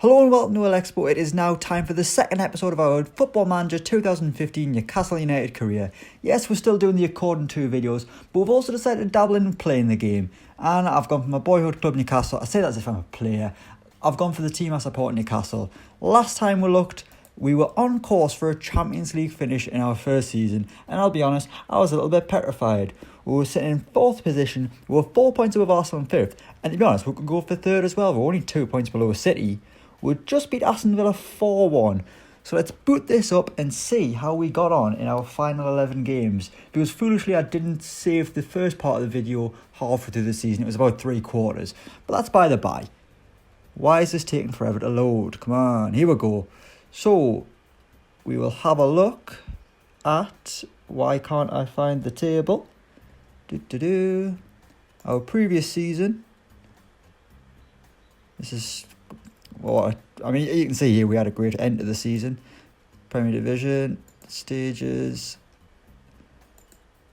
Hello and welcome to Elecspo. It is now time for the second episode of our Football Manager 2015 Newcastle United career. Yes, we're still doing the according to videos, but we've also decided to dabble in playing the game. And I've gone for my boyhood club Newcastle. I say that as if I'm a player. I've gone for the team I support, Newcastle. Last time we looked, we were on course for a Champions League finish in our first season, and I'll be honest, I was a little bit petrified. We were sitting in fourth position, we were 4 points above Arsenal in fifth, and to be honest, we could go for third as well. We're only 2 points below City. We just beat Aston Villa 4-1. So let's boot this up and see how we got on in our final 11 games. Because foolishly I didn't save the first part of the video halfway through the season. It was about 3/4. But that's by the by. Why is this taking forever to load? Come on, here we go. So we will have a look at... Why can't I find the table? Our previous season. This is... Well, I mean, you can see here we had a great end to the season. Premier Division, stages.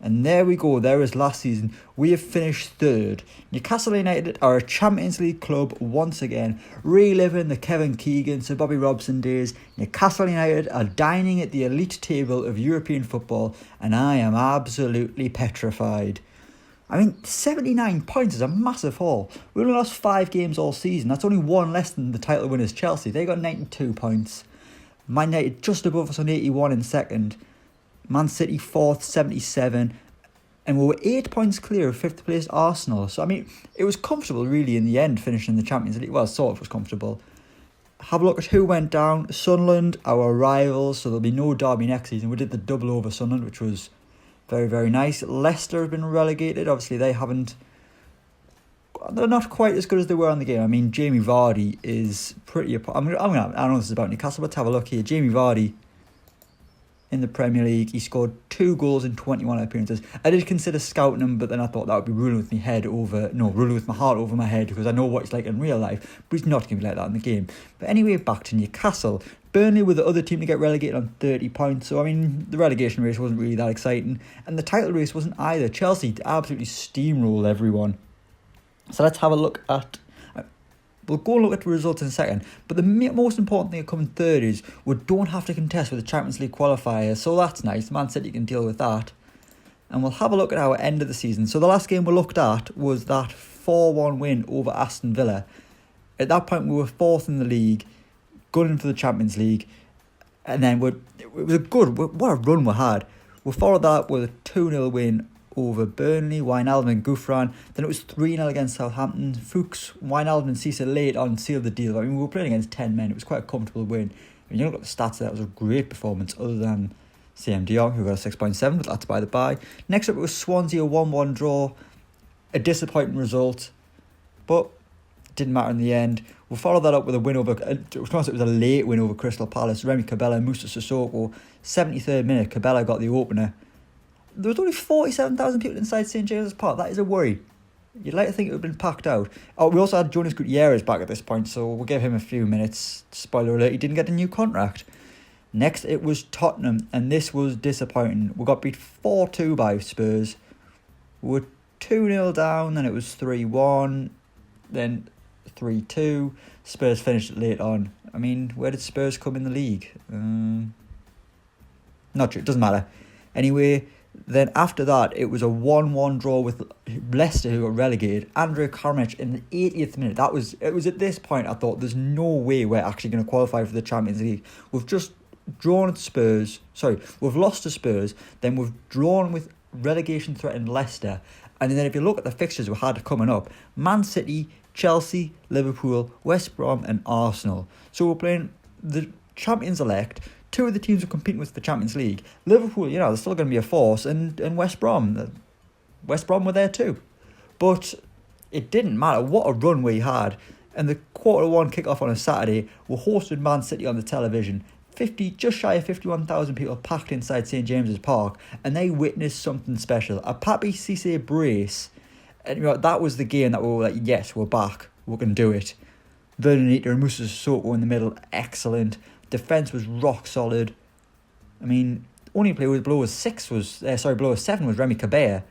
And there we go, there is last season. We have finished third. Newcastle United are a Champions League club once again, reliving the Kevin Keegan, Sir Bobby Robson days. Newcastle United are dining at the elite table of European football, and I am absolutely petrified. I mean, 79 points is a massive haul. We only lost 5 games all season. That's only one less than the title winners Chelsea. They got 92 points. Man United just above us on 81 in second. Man City fourth, 77. And we were 8 points clear of 5th place Arsenal. So, I mean, it was comfortable really in the end finishing the Champions League. Well, sort of was comfortable. Have a look at who went down. Sunderland, our rivals. So there'll be no derby next season. We did the double over Sunderland, which was... very, very nice. Leicester have been relegated. Obviously, they're not quite as good as they were on the game. I mean, Jamie Vardy is pretty... I don't know this is about Newcastle, but have a look here. Jamie Vardy in the Premier League. He scored 2 goals in 21 appearances. I did consider scouting him, but then I thought that would be ruling with my heart over my head, because I know what he's like in real life, but he's not going to be like that in the game. But anyway, back to Newcastle. Burnley were the other team to get relegated on 30 points. So, I mean, the relegation race wasn't really that exciting. And the title race wasn't either. Chelsea absolutely steamrolled everyone. So let's have a look at... We'll go and look at the results in a second. But the most important thing coming third is we don't have to contest with the Champions League qualifier. So that's nice. Man City can deal with that. And we'll have a look at our end of the season. So the last game we looked at was that 4-1 win over Aston Villa. At that point, we were 4th in the league, gunning for the Champions League, and then it was a good, what a run we had. We followed that up with a 2-0 win over Burnley, Wijnaldum and Gouffran. Then it was 3-0 against Southampton. Fuchs, Wijnaldum and Cisse late on sealed the deal. I mean, we were playing against 10 men. It was quite a comfortable win. I mean, you look at the stats, that was a great performance, other than CM De Jong, who got a 6.7, but that's by the by. Next up, it was Swansea, a 1-1 draw. A disappointing result, but didn't matter in the end. We'll follow that up with a win over... It was a late win over Crystal Palace. Remy Cabella and Moussa Sissoko. 73rd minute, Cabella got the opener. There was only 47,000 people inside St James's Park. That is a worry. You'd like to think it would have been packed out. Oh, we also had Jonas Gutierrez back at this point, so we'll give him a few minutes. Spoiler alert, he didn't get a new contract. Next, it was Tottenham, and this was disappointing. We got beat 4-2 by Spurs. We were 2-0 down, then it was 3-1, then 3-2. Spurs finished it late on. I mean, where did Spurs come in the league? Not sure, it doesn't matter. Anyway, then after that, it was a 1-1 draw with Leicester, who got relegated. Andrea Kramaric in the 80th minute. It was at this point I thought, there's no way we're actually going to qualify for the Champions League. We've just drawn at Spurs. Sorry, we've lost to Spurs. Then we've drawn with relegation-threatened Leicester. And then if you look at the fixtures we had coming up, Man City, Chelsea, Liverpool, West Brom and Arsenal. So we're playing the champions-elect. 2 of the teams are competing with the Champions League. Liverpool, they're still going to be a force. And West Brom. West Brom were there too. But it didn't matter what a run we had. And the Q1 kick-off on a Saturday, we hosted Man City on the television. Just shy of 51,000 people packed inside St James's Park. And they witnessed something special. A Papi Cisse brace. And that was the game that we were like, yes, we're back. We can do it. Vernon and Moussa Sissoko in the middle, excellent. Defence was rock solid. I mean, only player below a 7 was Remy Cabella.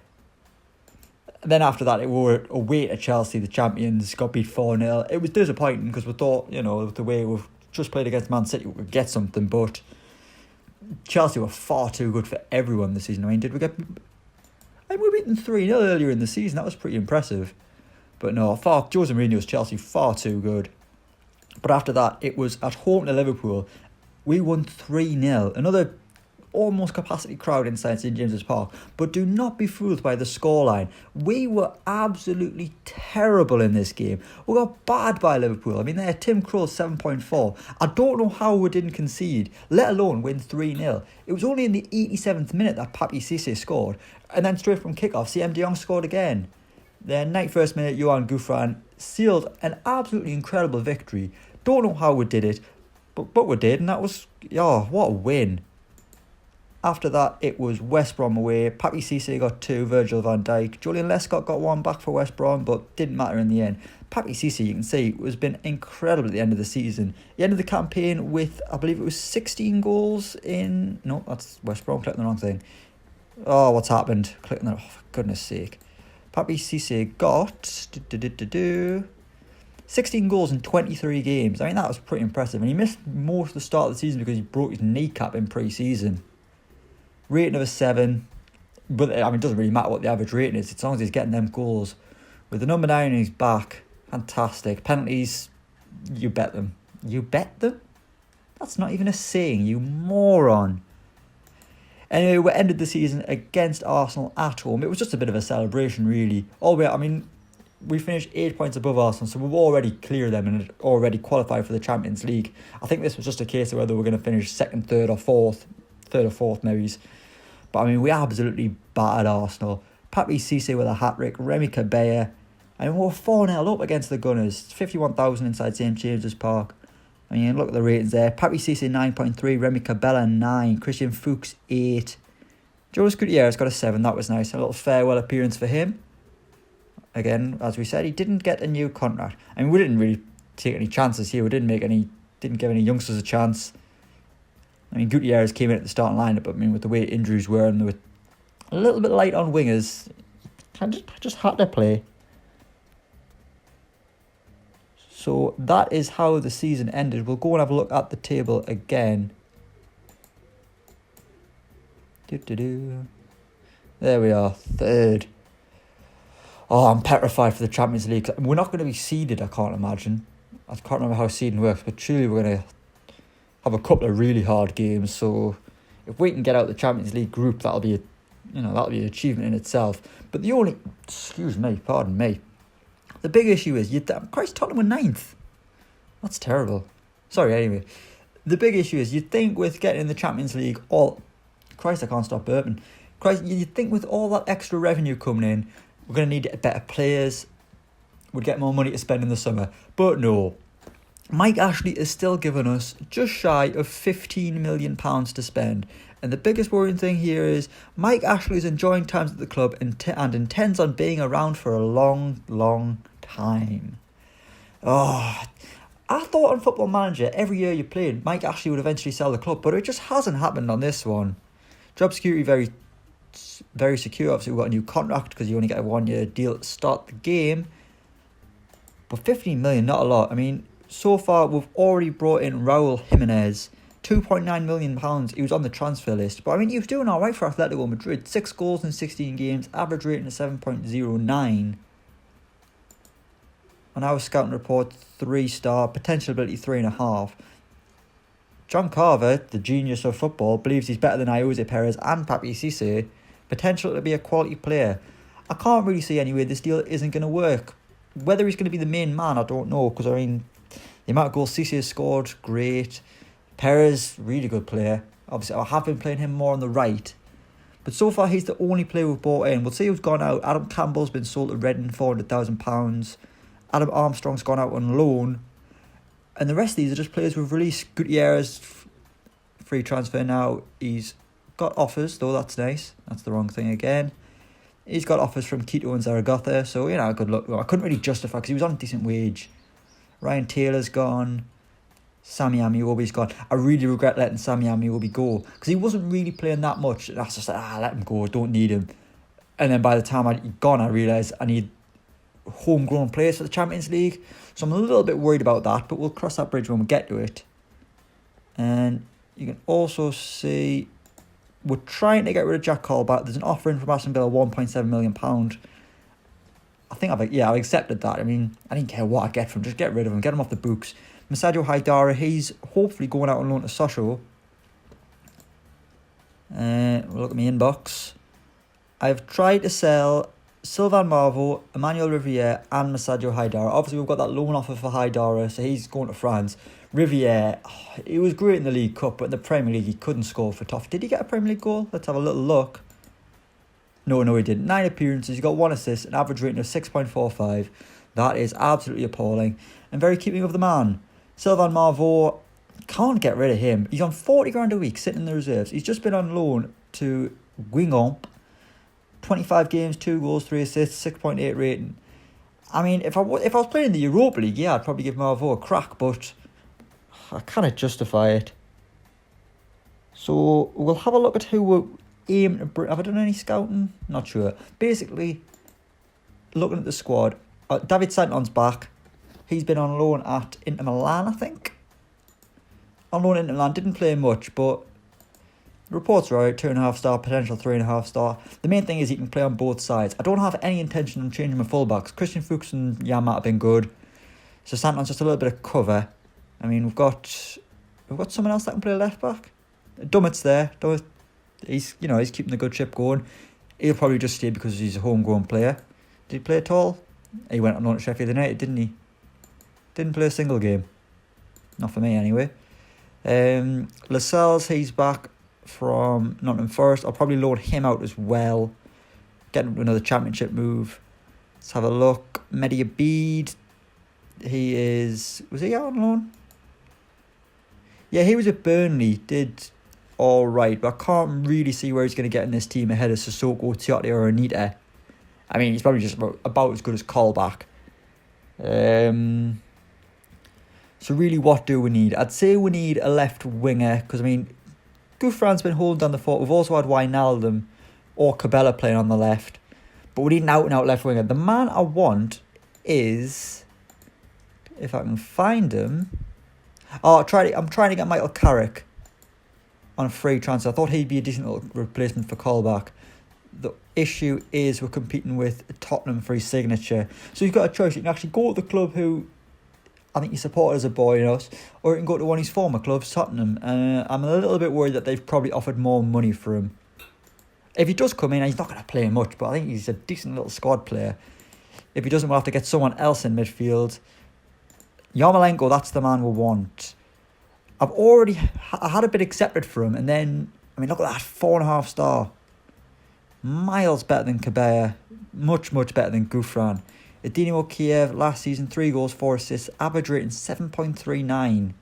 And then after that, it were away to Chelsea, the champions, got beat 4-0. It was disappointing because we thought, with the way we've just played against Man City, we could get something. But Chelsea were far too good for everyone this season. I mean, we were beaten 3-0 earlier in the season. That was pretty impressive. But no, Jose Mourinho's Chelsea far too good. But after that, it was at home to Liverpool. We won 3-0. Another almost capacity crowd inside St James's Park. But do not be fooled by the scoreline. We were absolutely terrible in this game. We got bad by Liverpool. I mean, there, Tim Krul's 7.4. I don't know how we didn't concede, let alone win 3-0. It was only in the 87th minute that Papi Cisse scored. And then straight from kickoff, CM de Jong scored again. Then 91st minute, Johan Gouffran sealed an absolutely incredible victory. Don't know how we did it, but we did, and that was, what a win. After that, it was West Brom away. Papi Cisse got 2, Virgil van Dijk. Julian Lescott got 1 back for West Brom, but didn't matter in the end. Papi Cisse, you can see, has been incredible at the end of the season. He ended the campaign with, I believe it was 16 goals in... No, that's West Brom, clicking the wrong thing. Oh, what's happened? Clicking the... Oh, for goodness sake. Papi Cisse got 16 goals in 23 games. I mean, that was pretty impressive. And he missed most of the start of the season because he broke his kneecap in pre-season. Rating of a 7. But, I mean, it doesn't really matter what the average rating is, as long as he's getting them goals. With the number 9 in his back, fantastic. Penalties, you bet them. You bet them? That's not even a saying, you moron. Anyway, we ended the season against Arsenal at home. It was just a bit of a celebration, really. We finished 8 points above Arsenal, so we've already cleared them and already qualified for the Champions League. I think this was just a case of whether we're going to finish second, third or fourth maybe. But I mean, we absolutely battered Arsenal. Papi Cisse with a hat-trick, Remy Cabella. And we were 4-0 up against the Gunners. 51,000 inside St James's Park. I mean, look at the ratings there. Papi Cisse 9.3, Remy Cabella 9, Christian Fuchs 8. Jonas Gutierrez got a 7, that was nice. A little farewell appearance for him. Again, as we said, he didn't get a new contract. I mean, we didn't really take any chances here. We didn't give any youngsters a chance. I mean, Gutierrez came in at the starting lineup, but I mean, with the way injuries were and they were a little bit light on wingers, I just had to play. So that is how the season ended. We'll go and have a look at the table again. There we are, 3rd. Oh, I'm petrified for the Champions League. We're not going to be seeded, I can't imagine. I can't remember how seeding works, but surely we're going to have a couple of really hard games. So if we can get out the Champions League group, that'll be an achievement in itself. But pardon me. The big issue is, Christ, Tottenham were 9th. That's terrible. Sorry, anyway. The big issue is, you'd think with getting in the Champions League, Christ, I can't stop burping. Christ, you'd think with all that extra revenue coming in, we're going to need better players. We'd get more money to spend in the summer. But no. Mike Ashley is still giving us just shy of £15 million to spend. And the biggest worrying thing here is Mike Ashley is enjoying times at the club and intends on being around for a long, long time. I thought on Football Manager, every year you played, Mike Ashley would eventually sell the club, but it just hasn't happened on this one. Job security very, very secure. Obviously, we've got a new contract because you only get a 1-year deal to start the game. But 15 million, not a lot. I mean, so far we've already brought in Raul Jimenez. £2.9 million, he was on the transfer list. But I mean, he was doing alright for Atletico Madrid. 6 goals in 16 games, average rating of 7.09. On our scouting report, 3-star, potential ability 3.5. John Carver, the genius of football, believes he's better than Jose Perez and Papi Cisse. Potential to be a quality player. I can't really see any way this deal isn't going to work. Whether he's going to be the main man, I don't know. Because, I mean, the amount of goals Cisse has scored, great. Perez, really good player. Obviously, I have been playing him more on the right. But so far, he's the only player we've bought in. We'll see who's gone out. Adam Campbell's been sold to Reading, £400,000. Adam Armstrong's gone out on loan. And the rest of these are just players we've released. Gutierrez, free transfer now. He's got offers, though that's nice. That's the wrong thing again. He's got offers from Quito and Zaragoza. So, good luck. I couldn't really justify because he was on a decent wage. Ryan Taylor's gone. Sammy Amiobi's gone. I really regret letting Sammy Amiobi go because he wasn't really playing that much. That's just let him go. Don't need him. And then by the time I'd gone, I realised I need homegrown players for the Champions League. So I'm a little bit worried about that, but we'll cross that bridge when we get to it. And you can also see we're trying to get rid of Jack Colback. There's an offer in from Aston Villa, £1.7 million. I think I've accepted that. I mean, I didn't care what I get from him. Just get rid of him. Get him off the books. Masadio Haidara, he's hopefully going out on loan to Sochaux. We'll look at my inbox. I've tried to sell Sylvain Marveau, Emmanuel Riviere and Masadio Haidara. Obviously, we've got that loan offer for Haidara, so he's going to France. Riviere, he was great in the League Cup, but in the Premier League, he couldn't score for Toff. Did he get a Premier League goal? Let's have a little look. No, he didn't. 9 appearances, he got 1 assist, an average rating of 6.45. That is absolutely appalling. And very keeping of the man. Sylvain Marveau, can't get rid of him. He's on 40 grand a week, sitting in the reserves. He's just been on loan to Guingamp. 25 games, 2 goals, 3 assists, 6.8 rating. I mean, if I was playing in the Europa League, yeah, I'd probably give Marveau a crack, but I cannot justify it. So we'll have a look at who we're aiming to bring. Have I done any scouting? Not sure. Basically, looking at the squad, David Santon's back. He's been on loan at Inter Milan, I think. On loan at Inter Milan, didn't play much, but the reports are out, 2.5 star, potential 3.5 star. The main thing is he can play on both sides. I don't have any intention of changing my fullbacks. Christian Fuchs and Yamat have been good. So Santon's just a little bit of cover. I mean, we've got someone else that can play left back. Dummett's there. Dummett, he's keeping the good ship going. He'll probably just stay because he's a homegrown player. Did he play at all? He went on loan at Sheffield United, didn't he? Didn't play a single game. Not for me, anyway. Lascelles, he's back from Nottingham Forest. I'll probably loan him out as well. Get him to another championship move. Let's have a look. Mehdi Abid. Was he out on loan? Yeah, he was at Burnley. Did alright, but I can't really see where he's going to get in this team ahead of Sissoko, Tiote or Anita. I mean, he's probably just about as good as Colback. So really, what do we need? I'd say we need a left winger, because I mean, Gouffran's been holding down the fort. We've also had Wijnaldum or Cabella playing on the left, but we need an out-and-out left winger. The man I want is, if I can find him, I'm trying to get Michael Carrick on a free transfer. I thought he'd be a decent little replacement for Colback. The issue is we're competing with Tottenham for his signature. So you've got a choice. You can actually go to the club who I think he supported as a boy, or you can go to one of his former clubs, Tottenham. I'm a little bit worried that they've probably offered more money for him. If he does come in, he's not going to play much, but I think he's a decent little squad player. If he doesn't, we'll have to get someone else in midfield. Yarmolenko, that's the man we want. I had a bit accepted for him, and then, I mean, look at that, 4.5 star. Miles better than Cabella. Much, much better than Gouffran. Dinamo Kiev, last season, 3 goals, 4 assists, average rating 7.39.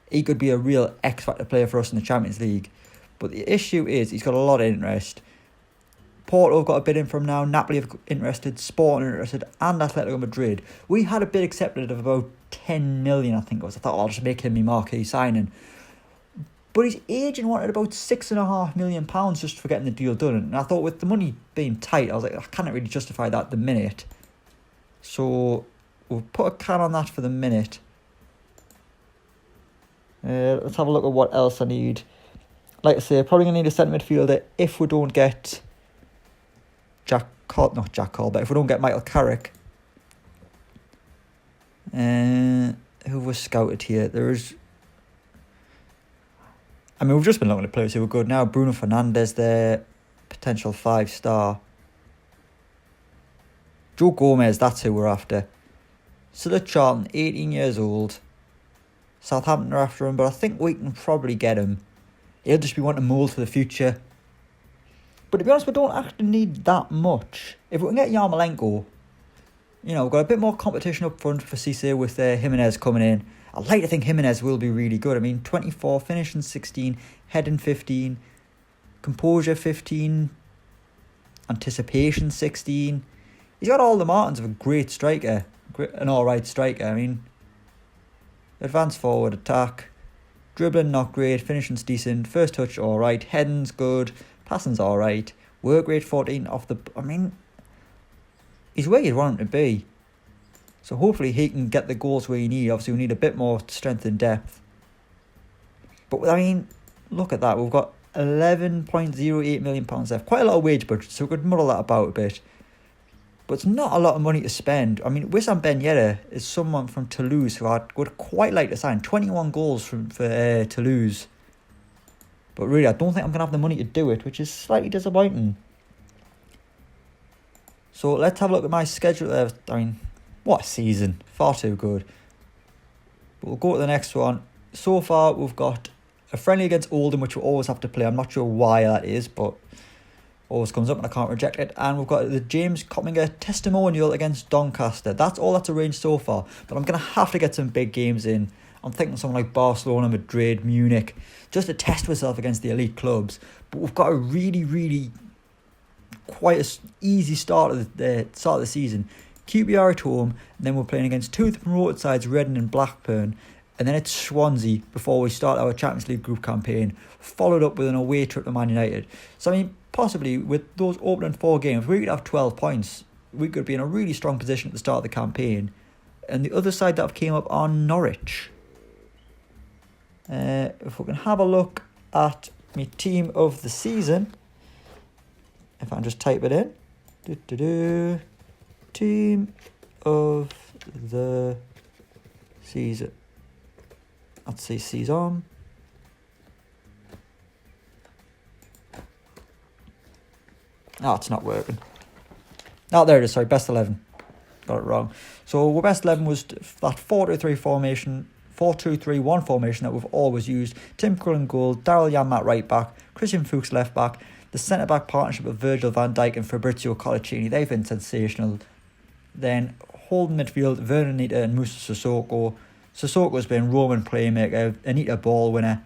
He could be a real X-factor player for us in the Champions League. But the issue is, he's got a lot of interest. Porto have got a bid in from now, Napoli have interested, Sporting interested, and Atletico Madrid. We had a bid accepted of about 10 million, I think it was. I thought, I'll just make him my marquee signing. But his agent wanted about £6.5 million just for getting the deal done. And I thought, with the money being tight, I was like, I can't really justify that at the minute. So we'll put a can on that for the minute. Let's have a look at what else I need. Like I say, probably going to need a centre midfielder if we don't get but if we don't get Michael Carrick. Who was scouted here? We've just been looking at players who are good now. Bruno Fernandes there, potential 5 star. Joe Gomez, that's who we're after. Still at Charlton, 18 years old. Southampton are after him, but I think we can probably get him. He'll just be wanting to mould for the future. But to be honest, we don't actually need that much. If we can get Yarmolenko, we've got a bit more competition up front for Cisse with Jimenez coming in. I'd like to think Jimenez will be really good. I mean, 24, finishing 16, heading 15, composure 15, anticipation 16. He's got all the markings of a great striker, an alright striker. I mean, advance forward, attack, dribbling not great, finishing's decent, first touch alright, heading's good, passing's alright. Work rate 14 off the... I mean, he's where you'd want him to be. So hopefully he can get the goals where you need. Obviously, we need a bit more strength and depth. But, I mean, look at that. We've got £11.08 million left. Quite a lot of wage budget, so we could muddle that about a bit. But it's not a lot of money to spend. I mean, Wissam Ben Yedder is someone from Toulouse who I would quite like to sign. 21 goals for Toulouse. But really, I don't think I'm going to have the money to do it, which is slightly disappointing. So let's have a look at my schedule there. I mean, what a season. Far too good. But we'll go to the next one. So far, we've got a friendly against Oldham, which we'll always have to play. I'm not sure why that is, but always comes up and I can't reject it. And we've got the James Coppinger testimonial against Doncaster. That's all that's arranged so far. But I'm going to have to get some big games in. I'm thinking something like Barcelona, Madrid, Munich, just to test myself against the elite clubs. But we've got a really quite an easy start of the season. QPR at home, and then we're playing against two of the promoted sides, Reading and Blackburn. And then it's Swansea before we start our Champions League group campaign, followed up with an away trip to Man United. So, I mean, possibly with those opening 4 games, we could have 12 points. We could be in a really strong position at the start of the campaign. And the other side that have came up are Norwich. If we can have a look at my team of the season, if I can just type it in. Team of the season. Let's see, season. Oh, it's not working. Oh, there it is, sorry, best 11. Got it wrong. So, our best 11 was that 4-2-3 formation, 4-2-3-1 formation that we've always used. Tim Krul in goal, Daryl Janmat right back, Christian Fuchs left back, the centre-back partnership of Virgil van Dijk and Fabrizio Collicini. They've been sensational. Then, holding midfield, Vernon Anita and Musa Sissoko. Sissoko's been Roman playmaker, Anita ball winner.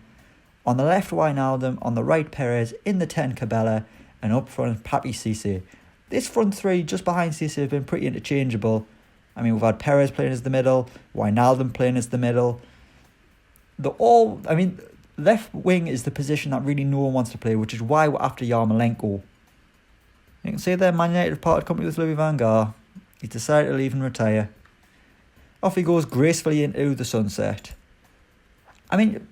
On the left, Wijnaldum. On the right, Perez. In the 10, Cabela. And up front, Papi Cisse. This front three, just behind Cisse, have been pretty interchangeable. I mean, we've had Perez playing as the middle, Wijnaldum playing as the middle. Left wing is the position that really no one wants to play, which is why we're after Yarmolenko. You can see there, Man United have parted company with Louis van Gaal. He's decided to leave and retire. Off he goes gracefully into the sunset. I mean,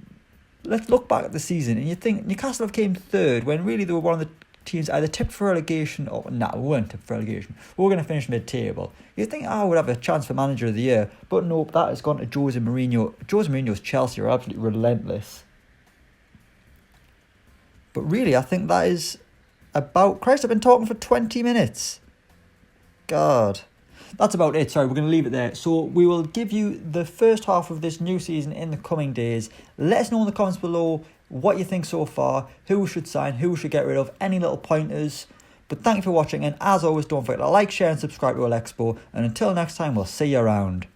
let's look back at the season and you think Newcastle have came third when really they were one of the teams either tipped for relegation or... we weren't tipped for relegation. We were going to finish mid-table. You'd think, we'd have a chance for Manager of the Year. But nope, that has gone to Jose Mourinho. Jose Mourinho's Chelsea are absolutely relentless. But really, I think that is about... Christ, I've been talking for 20 minutes. God. That's about it. Sorry, we're going to leave it there. So we will give you the first half of this new season in the coming days. Let us know in the comments below what you think so far, who we should sign, who we should get rid of, any little pointers. But thank you for watching, and as always, don't forget to like, share and subscribe to Elecspo. And until next time, we'll see you around.